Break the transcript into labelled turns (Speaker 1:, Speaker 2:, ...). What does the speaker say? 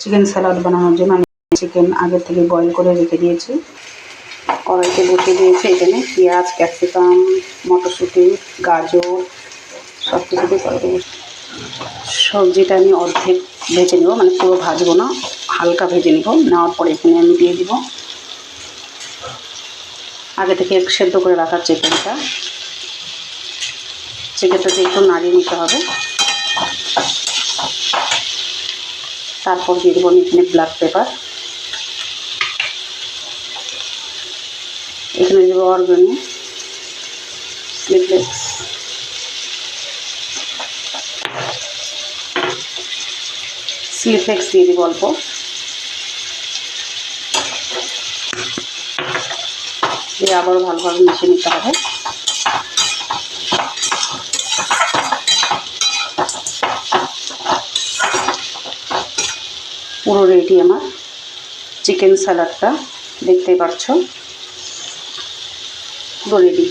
Speaker 1: Chicken salad বানানোর জন্য আমি চিকেন আগে থেকে বয়েল করে রেখে দিয়েছি। কড়াইতে বসিয়ে দিয়েছি। এখানে পেঁয়াজ, ক্যাপসিকাম, মটরশুঁটি, গাজর সব কিছু দিয়ে কড়াইতে সবজিটা আমি অর্ধেক ভেজে নেব, মানে পুরো ভাজবো না, হালকা ভেজে নেব। নেওয়ার পরে এখানে আমি দিয়ে দিব আগে থেকে সেদ্ধ করে রাখা চিকেনটা। চিকেনটাকে একটু নাড়িয়ে নিতে হবে। তারপর দিয়ে দেবো আমি এখানে ব্ল্যাক পেপার, এখানে দেবো অরগ্যানো, চিলি ফ্লেক্স দিয়ে দিব অল্প। দিয়ে আবারও ভালোভাবে মিশিয়ে নিতে হবে। পুরো রেডি আমার চিকেন স্যালাডটা, দেখতেই পাচ্ছ পুরো রেডি।